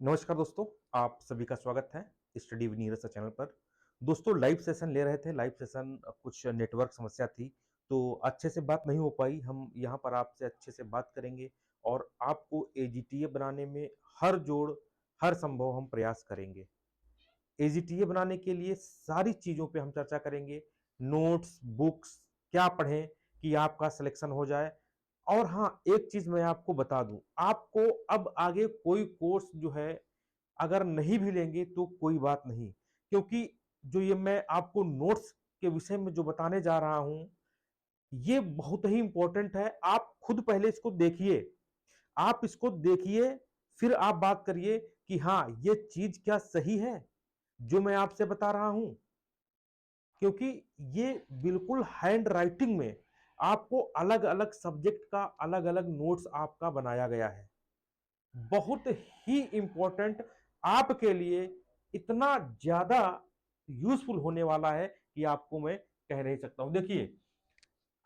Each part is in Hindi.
नमस्कार दोस्तों, आप सभी का स्वागत है स्टडी विद नीरज चैनल पर। दोस्तों लाइव सेशन ले रहे थे, लाइव सेशन कुछ नेटवर्क समस्या थी, तो अच्छे से बात नहीं हो पाई। हम यहाँ पर आपसे अच्छे से बात करेंगे और आपको एजीटीए बनाने में हर जोड़, हर संभव हम प्रयास करेंगे। एजीटीए बनाने के लिए सारी चीज़ों पे हम चर्चा करेंगे, नोट्स, बुक्स, क्या पढ़ें कि आपका सिलेक्शन हो जाए। और हाँ, एक चीज़ मैं आपको बता दूँ, आपको अब आगे कोई कोर्स जो है अगर नहीं भी लेंगे तो कोई बात नहीं, क्योंकि जो ये मैं आपको नोट्स के विषय में जो बताने जा रहा हूं, ये बहुत ही इंपॉर्टेंट है। आप खुद पहले इसको देखिए, आप इसको देखिए, फिर आप बात करिए कि हाँ, ये चीज क्या सही है जो मैं आपसे बता रहा हूं, क्योंकि ये बिल्कुल हैंड राइटिंग में आपको अलग अलग सब्जेक्ट का अलग अलग नोट्स आपका बनाया गया है। बहुत ही इंपॉर्टेंट, आपके लिए इतना ज्यादा यूजफुल होने वाला है कि आपको मैं कह नहीं सकता हूं। देखिए,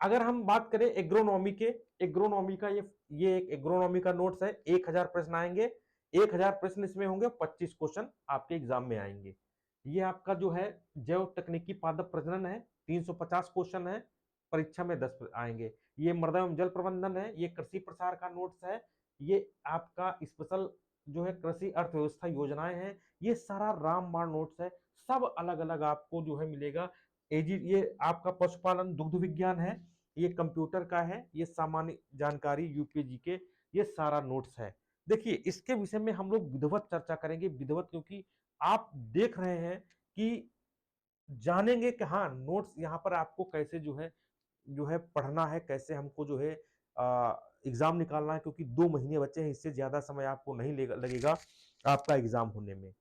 अगर हम बात करें एग्रोनॉमी के, एग्रोनॉमी का ये एक एग्रोनॉमी का नोट्स है। 1000 प्रश्न आएंगे, 1000 प्रश्न इसमें होंगे, 25 क्वेश्चन आपके एग्जाम में आएंगे। ये आपका जो है जैव तकनीकी पादप प्रजनन है, 350 क्वेश्चन है, परीक्षा में 10 आएंगे। ये मृदा एवं जल प्रबंधन है, ये कृषि प्रसार का नोट्स है। ये आपका स्पेशल जो है कृषि अर्थव्यवस्था योजनाएं हैं। ये सारा रामबाण नोट्स है, सब अलग अलग आपको जो है मिलेगा। एजी ये आपका पशुपालन दुग्ध विज्ञान है, ये कंप्यूटर का है, ये सामान्य जानकारी यूपीजी के, ये सारा नोट्स है। देखिए, इसके विषय में हम लोग विधिवत चर्चा करेंगे, विधिवत, क्योंकि आप देख रहे हैं कि जानेंगे कि हाँ, नोट्स यहाँ पर आपको कैसे जो है पढ़ना है, कैसे हमको जो है एग्जाम निकालना है, क्योंकि 2 महीने बचे हैं, इससे ज्यादा समय आपको नहीं लगेगा आपका एग्जाम होने में।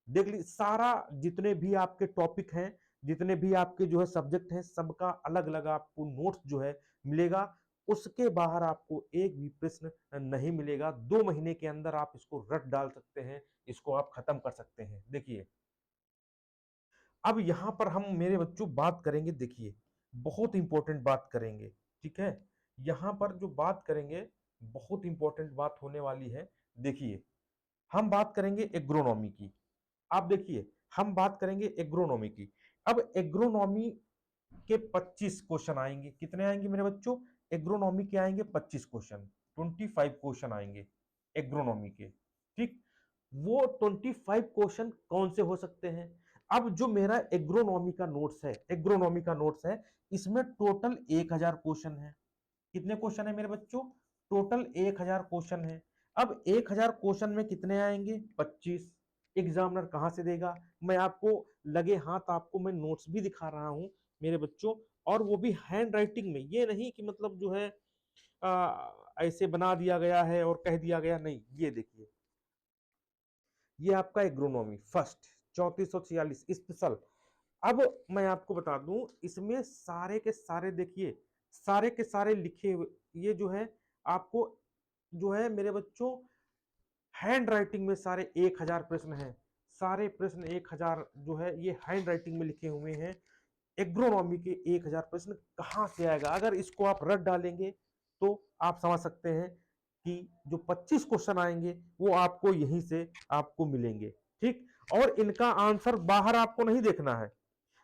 देख ली सारा, जितने भी आपके टॉपिक हैं, जितने भी आपके जो है सब्जेक्ट हैं, सबका अलग अलग आपको नोट्स जो है मिलेगा। उसके बाहर आपको एक भी प्रश्न नहीं मिलेगा। 2 महीने के अंदर आप इसको रट डाल सकते हैं, इसको आप खत्म कर सकते हैं। देखिए, अब यहां पर हम मेरे बच्चों बात करेंगे। देखिए, बहुत इंपॉर्टेंट बात करेंगे, ठीक है। यहां पर जो बात करेंगे, बहुत इंपॉर्टेंट बात होने वाली है। देखिए, हम बात करेंगे एग्रोनॉमी की। आप देखिए, हम बात करेंगे एग्रोनॉमी की। अब एग्रोनॉमी के 25 क्वेश्चन आएंगे। कितने आएंगे मेरे बच्चों? एग्रोनॉमी के आएंगे 25 क्वेश्चन, 25 क्वेश्चन आएंगे एग्रोनॉमी के, ठीक। वो 25 क्वेश्चन कौन से हो सकते हैं? अब जो मेरा एग्रोनॉमी का नोट्स है, एग्रोनॉमी का नोट्स है, इसमें टोटल 1000 क्वेश्चन है। कितने क्वेश्चन है मेरे बच्चों? टोटल 1000 क्वेश्चन है। अब 1000 क्वेश्चन में कितने आएंगे? 25। एग्जामिनर कहां से देगा? मैं आपको लगे हाथ आपको मैं नोट्स भी दिखा रहा हूं मेरे बच्चों, और वो भी हैंड राइटिंग में। ये नहीं कि मतलब जो है ऐसे बना दिया गया है और कह दिया गया, नहीं। ये देखिए, ये आपका एग्रोनॉमी फर्स्ट 3446 स्पेशल। अब मैं आपको बता दूं, इसमें सारे के सारे, देखिए, सारे के सारे लिखे हुए, ये जो है आपको जो है मेरे बच्चों हैंड राइटिंग में सारे 1000 प्रश्न हैं। सारे प्रश्न 1000 जो है ये हैंड राइटिंग में लिखे हुए हैं। एग्रोनॉमी के 1000 प्रश्न कहां से आएगा? अगर इसको आप रट डालेंगे तो आप समझ सकते हैं कि जो 25 क्वेश्चन आएंगे वो आपको यहीं से आपको मिलेंगे, ठीक। और इनका आंसर बाहर आपको नहीं देखना है।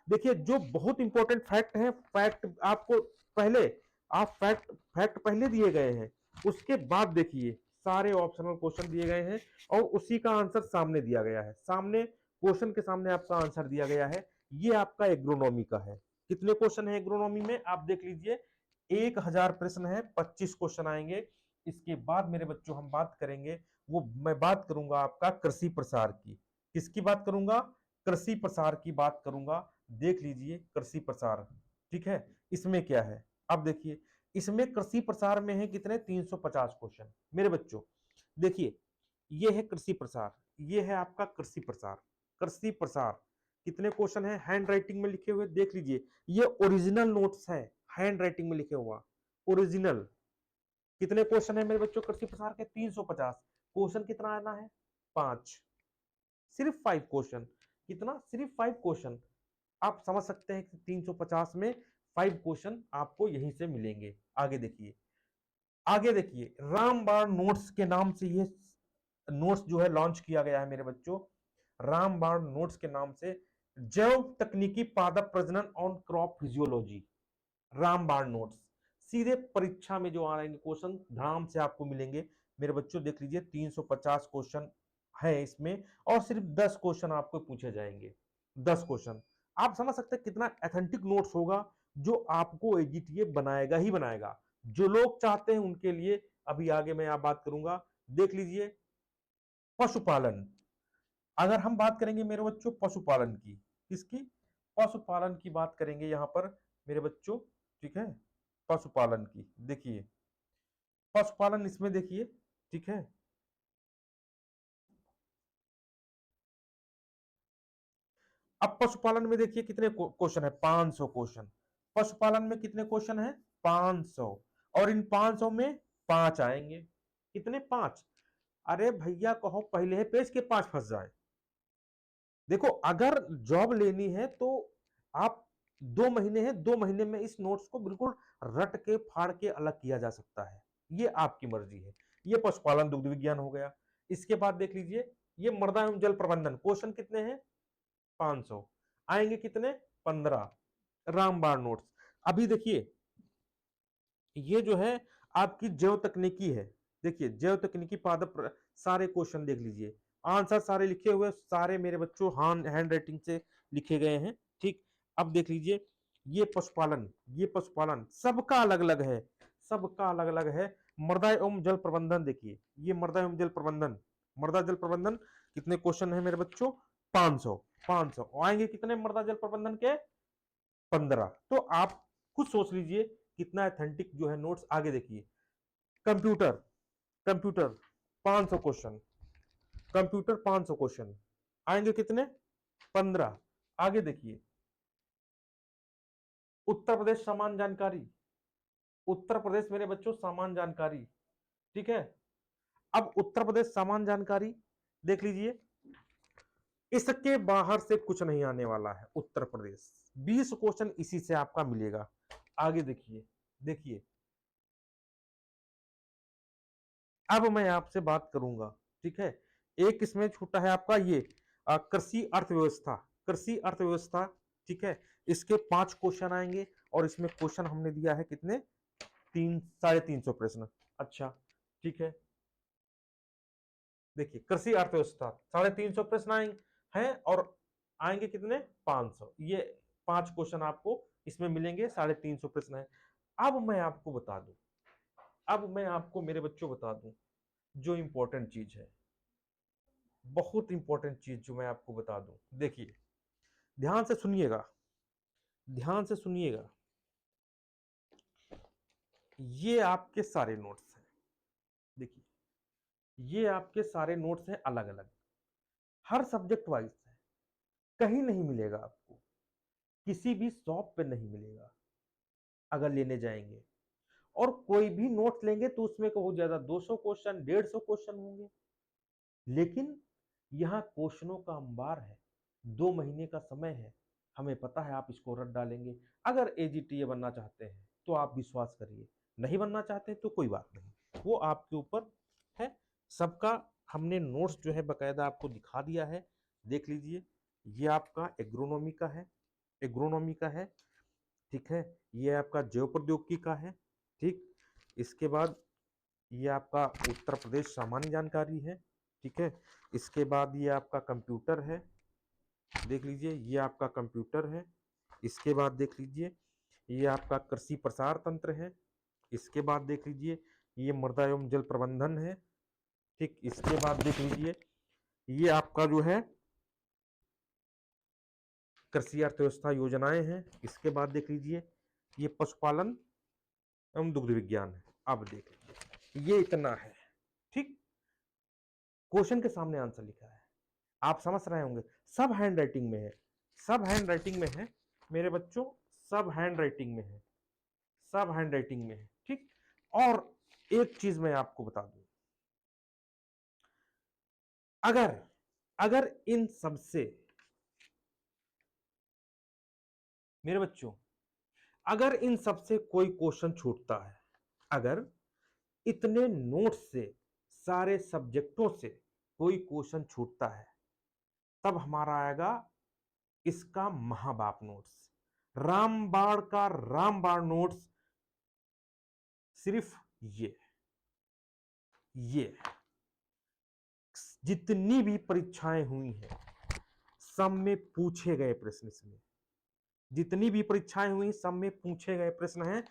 देखिए, जो बहुत इंपॉर्टेंट फैक्ट है, फैक्ट आपको पहले, आप फैक्ट फैक्ट पहले दिए गए हैं, उसके बाद देखिए सारे ऑप्शनल क्वेश्चन दिए गए हैं और उसी का आंसर सामने दिया गया है। सामने क्वेश्चन के सामने आपका आंसर दिया गया है। ये आपका एग्रोनॉमी का है। कितने क्वेश्चन है एग्रोनॉमी में? आप देख लीजिए, 1000 प्रश्न है, 25 क्वेश्चन आएंगे। इसके बाद मेरे बच्चों हम बात करेंगे, वो मैं बात करूंगा आपका कृषि प्रसार की। किसकी बात करूंगा? कृषि प्रसार की बात करूंगा। देख लीजिए कृषि प्रसार, ठीक है। इसमें क्या है? अब देखिए, इसमें कृषि प्रसार में है कितने? 350 क्वेश्चन मेरे बच्चों। देखिए, ये है कृषि प्रसार, ये है आपका कृषि प्रसार। कृषि प्रसार कितने क्वेश्चन है हैंड राइटिंग में लिखे हुए? देख लीजिए, ये ओरिजिनल नोट्स है, हैंड राइटिंग में लिखे हुआ ओरिजिनल। कितने क्वेश्चन है मेरे बच्चों कृषि प्रसार के? 350। क्वेश्चन कितना आना है? 5। सिर्फ 5 क्वेश्चन। कितना? सिर्फ 5 क्वेश्चन। आप समझ सकते हैं कि 350 में 5 क्वेश्चन आपको यहीं से मिलेंगे। आगे देखिए, आगे देखिए, रामबाण नोट्स के नाम से ये नोट्स जो है लॉन्च किया गया है मेरे बच्चों, रामबाण नोट्स के नाम से, जैव तकनीकी पादप प्रजनन ऑन क्रॉप फिजियोलॉजी, रामबाण नोट्स। सीधे परीक्षा में जो आ रहे क्वेश्चन धड़ाम से आपको मिलेंगे मेरे बच्चों। देख लीजिए 350 क्वेश्चन है इसमें, और सिर्फ 10 क्वेश्चन आपको पूछे जाएंगे। 10 क्वेश्चन, आप समझ सकते हैं कितना एथेंटिक नोट्स होगा, जो आपको एजीटीए बनाएगा ही बनाएगा। जो लोग चाहते हैं उनके लिए अभी आगे मैं आप बात करूंगा। देख लीजिए पशुपालन, अगर हम बात करेंगे मेरे बच्चों पशुपालन की, किसकी, पशुपालन की बात करेंगे यहां पर मेरे बच्चों, ठीक है, पशुपालन की। देखिए पशुपालन इसमें देखिए, ठीक है, अब पशुपालन में देखिए कितने क्वेश्चन है, 500 क्वेश्चन। पशुपालन में कितने क्वेश्चन है, 500, और इन 500 में 5 आएंगे। कितने, 5। अरे भैया कहो पहले है पेज के 5 फंस जाए। देखो अगर जॉब लेनी है तो आप 2 महीने हैं, 2 महीने में इस नोट्स को बिल्कुल रट के फाड़ के अलग किया जा सकता है, ये आपकी मर्जी है। ये पशुपालन दुग्ध विज्ञान हो गया। इसके बाद देख लीजिए ये मृदा एवं जल प्रबंधन, क्वेश्चन कितने हैं, 500 आएंगे, कितने, 15, रामबाण नोट्स। अभी देखिए ये जो है आपकी जैव तकनीकी है। देखिए जैव तकनीकी पादप सारे क्वेश्चन देख लीजिए, आंसर सारे लिखे हुए, सारे मेरे बच्चों हैंड राइटिंग से लिखे गए हैं। ठीक, अब देख लीजिए ये पशुपालन, ये पशुपालन सबका अलग अलग है, सबका अलग अलग है। मृदा एवं जल प्रबंधन देखिए, ये मृदा एवं जल प्रबंधन, मृदा जल प्रबंधन कितने क्वेश्चन है मेरे बच्चों, 500, 500 आएंगे, कितने मृदा जल प्रबंधन के, 15। तो आप खुद सोच लीजिए कितना एथेंटिक जो है नोट्स। आगे देखिए computer, computer 500 question, computer 500 question आएंगे, कितने, 15। आगे देखिए उत्तर प्रदेश सामान्य जानकारी, उत्तर प्रदेश मेरे बच्चों सामान्य जानकारी, ठीक है। अब उत्तर प्रदेश सामान्य जानकारी देख लीजिए, इसके बाहर से कुछ नहीं आने वाला है। उत्तर प्रदेश 20 क्वेश्चन इसी से आपका मिलेगा। आगे देखिए, देखिए अब मैं आपसे बात करूंगा, ठीक है, एक इसमें छूटा है आपका ये कृषि अर्थव्यवस्था, कृषि अर्थव्यवस्था, ठीक है। इसके 5 क्वेश्चन आएंगे, और इसमें क्वेश्चन हमने दिया है कितने, 350 प्रश्न। अच्छा, ठीक है, देखिए कृषि अर्थव्यवस्था 350 प्रश्न आएंगे हैं, और आएंगे कितने, 500। ये 5 क्वेश्चन आपको इसमें मिलेंगे, 350 प्रश्न है। अब मैं आपको बता दूं, अब मैं आपको मेरे बच्चों बता दूं जो इंपॉर्टेंट चीज है, बहुत इंपॉर्टेंट चीज जो मैं आपको बता दूं। देखिए ध्यान से सुनिएगा, ध्यान से सुनिएगा, ये आपके सारे नोट्स हैं। देखिए ये आपके सारे नोट्स हैं, अलग अलग, हर सब्जेक्ट वाइज है, कहीं नहीं मिलेगा आपको, किसी भी शॉप पे नहीं मिलेगा अगर लेने जाएंगे। और कोई भी नोट्स लेंगे तो उसमें को हो ज्यादा 200 क्वेश्चन, 150 क्वेश्चन होंगे, लेकिन यहाँ क्वेश्चनों का अंबार है। 2 महीने का समय है, हमें पता है आप इसको रट डालेंगे। अगर एजीटीए बनना चाहते हैं तो आप विश्वास करिए, नहीं बनना चाहते तो कोई बात नहीं, वो आपके ऊपर है। सबका हमने नोट्स जो है बकायदा आपको दिखा दिया है, देख लीजिए। ये आपका एग्रोनॉमी का है, एग्रोनॉमी का है, ठीक है। ये आपका जैव प्रौद्योगिकी का है, ठीक। इसके बाद ये आपका उत्तर प्रदेश सामान्य जानकारी है, ठीक है। इसके बाद ये आपका कंप्यूटर है, देख लीजिए ये आपका कंप्यूटर है। इसके बाद देख लीजिए ये आपका कृषि प्रसार तंत्र है। इसके बाद देख लीजिए ये मृदा एवं जल प्रबंधन है, ठीक। इसके बाद देख लीजिए ये आपका जो है कृषि अर्थव्यवस्था योजनाएं हैं। इसके बाद देख लीजिए ये पशुपालन एवं दुग्ध विज्ञान है। अब देख लीजिए ये इतना है, ठीक। क्वेश्चन के सामने आंसर लिखा है, आप समझ रहे होंगे, सब हैंड राइटिंग में है, सब हैंड राइटिंग में है मेरे बच्चों, सब हैंड राइटिंग में है, सब हैंड राइटिंग में है, ठीक। और एक चीज मैं आपको बता दूं, अगर अगर इन सबसे मेरे बच्चों, अगर इन सबसे कोई क्वेश्चन छूटता है, अगर इतने नोट्स से, सारे सब्जेक्टों से कोई क्वेश्चन छूटता है, तब हमारा आएगा इसका महाबाप नोट्स, रामबाण का रामबाण नोट्स। सिर्फ ये जितनी भी परीक्षाएं हुई हैं, सब में पूछे गए प्रश्न, इसमें जितनी भी परीक्षाएं हुई सब में पूछे गए प्रश्न हैं।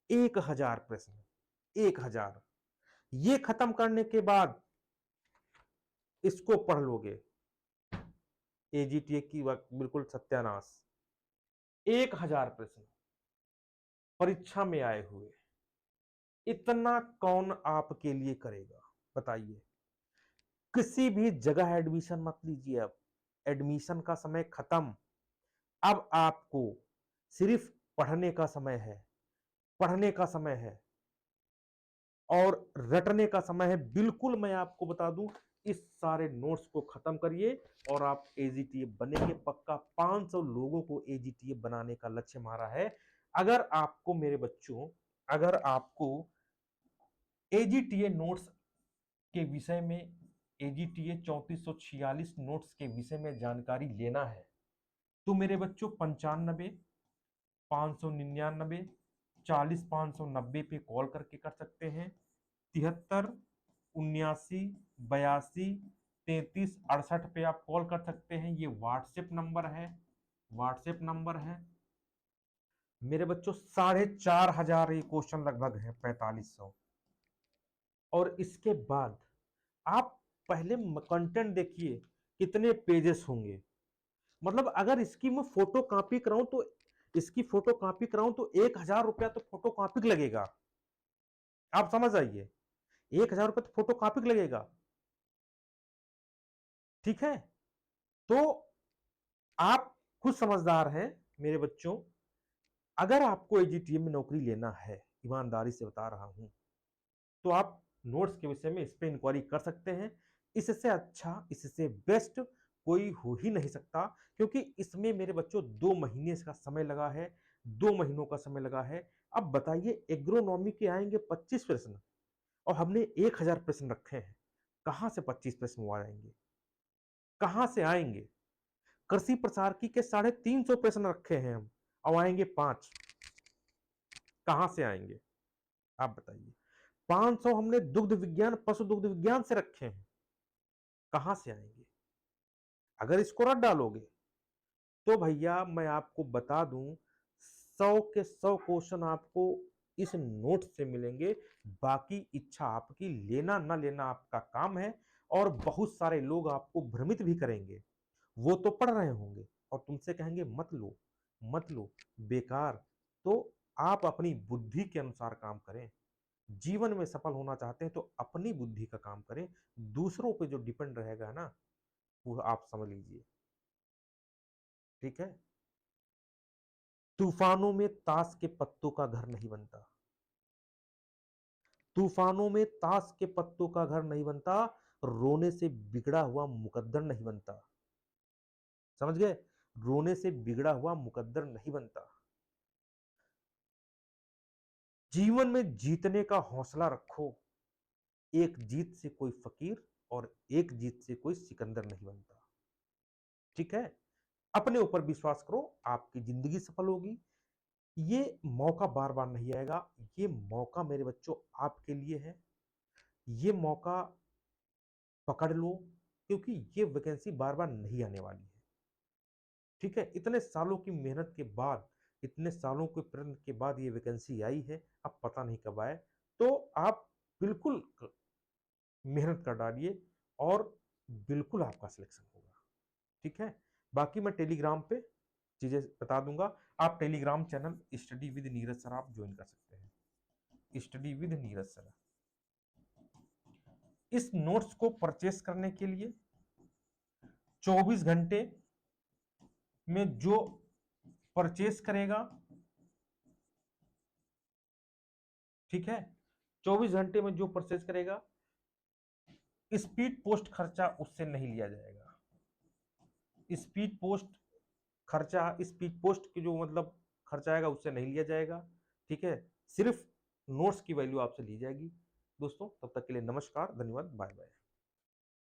1000 प्रश्न, 1000। ये खत्म करने के बाद इसको पढ़ लोगे, एजीटीए की बिल्कुल सत्यानाश। 1000 प्रश्न परीक्षा में आए हुए, इतना कौन आपके लिए करेगा बताइए। किसी भी जगह एडमिशन मत लीजिए, अब एडमिशन का समय खत्म। अब आपको सिर्फ पढ़ने का समय है, पढ़ने का समय है और रटने का समय है। बिल्कुल मैं आपको बता दूं, इस सारे नोट्स को खत्म करिए और आप एजीटीए बनेंगे पक्का। 500 लोगों को एजीटीए बनाने का लक्ष्य हमारा है। अगर आपको मेरे बच्चों, अगर आपको एजीटीए नोट्स के विषय में, एजीटीए 3446 नोट्स के विषय में जानकारी लेना है, तो मेरे बच्चों 95 599 40 590 पे कॉल करके कर सकते हैं। 73 79 82 33 68 पे आप कॉल कर सकते हैं। ये व्हाट्सएप नंबर है, व्हाट्सएप नंबर है मेरे बच्चों। 4500 ये क्वेश्चन लगभग है, 4500। और इसके बाद आप पहले कंटेंट देखिए कितने पेजेस होंगे। मतलब अगर इसकी मैं फोटो कॉपी कराऊं तो, इसकी फोटो कॉपी कराऊं तो 1000 रुपया तो फोटो कॉपी लगेगा। आप समझ आइए, 1000 रुपया तो फोटो कॉपी लगेगा। ठीक है, तो आप खुद समझदार हैं मेरे बच्चों। अगर आपको एजीटीए में नौकरी लेना है, ईमानदारी से बता रहा हूं, तो आप नोट्स के विषय में इस पे इंक्वायरी कर सकते हैं। इससे अच्छा, इससे बेस्ट कोई हो ही नहीं सकता, क्योंकि इसमें मेरे बच्चों 2 महीने का समय लगा है, 2 महीनों का समय लगा है। अब बताइए, एग्रोनॉमी के आएंगे 25 प्रश्न और हमने 1000 प्रश्न रखे हैं। कहां से 25 प्रश्न वो आएंगे, कहां से आएंगे? कृषि प्रसारकी के 350 प्रश्न रखे हैं हम, और आएंगे 5। कहां से आएंगे आप बताइए? 500 हमने दुग्ध विज्ञान, पशु दुग्ध विज्ञान से रखे हैं, कहां से आएंगे? अगर इसको रट डालोगे तो भैया मैं आपको बता दूं, 100 के 100 क्वेश्चन आपको इस नोट से मिलेंगे। बाकी इच्छा आपकी, लेना ना लेना आपका काम है। और बहुत सारे लोग आपको भ्रमित भी करेंगे, वो तो पढ़ रहे होंगे और तुमसे कहेंगे मत लो, मत लो, बेकार। तो आप अपनी बुद्धि के अनुसार काम करें। जीवन में सफल होना चाहते हैं तो अपनी बुद्धि का काम करें। दूसरों पे जो डिपेंड रहेगा ना, वो आप समझ लीजिए। ठीक है, तूफानों में ताश के पत्तों का घर नहीं बनता, तूफानों में ताश के पत्तों का घर नहीं बनता, रोने से बिगड़ा हुआ मुकद्दर नहीं बनता। समझ गए? रोने से बिगड़ा हुआ मुकद्दर नहीं बनता। जीवन में जीतने का हौसला रखो। एक जीत से कोई फकीर और एक जीत से कोई सिकंदर नहीं बनता। ठीक है, अपने ऊपर विश्वास करो, आपकी जिंदगी सफल होगी। ये मौका बार बार नहीं आएगा। ये मौका मेरे बच्चों आपके लिए है। ये मौका पकड़ लो, क्योंकि ये वैकेंसी बार बार नहीं आने वाली है। ठीक है, इतने सालों की मेहनत के बाद, इतने सालों के प्रयत्न के बाद ये वैकेंसी आई है। अब पता नहीं कब आए, तो आप बिल्कुल मेहनत कर डालिए और बिल्कुल आपका सिलेक्शन होगा। ठीक है, बाकी मैं टेलीग्राम पे चीजें बता दूंगा। आप Telegram channel study with Neeraj sir आप ज्वाइन कर सकते हैं, स्टडी विद नीरज सर। इस नोट्स को परचेस करने के लिए 24 घंटे में जो परचेस करेगा, ठीक है, 24 घंटे में जो परचेस करेगा, स्पीड पोस्ट खर्चा उससे नहीं लिया जाएगा। स्पीड पोस्ट खर्चा, स्पीड पोस्ट की जो मतलब खर्चा आएगा उससे नहीं लिया जाएगा। ठीक है, सिर्फ नोट्स की वैल्यू आपसे ली जाएगी। दोस्तों तब तक के लिए नमस्कार, धन्यवाद, बाय बाय।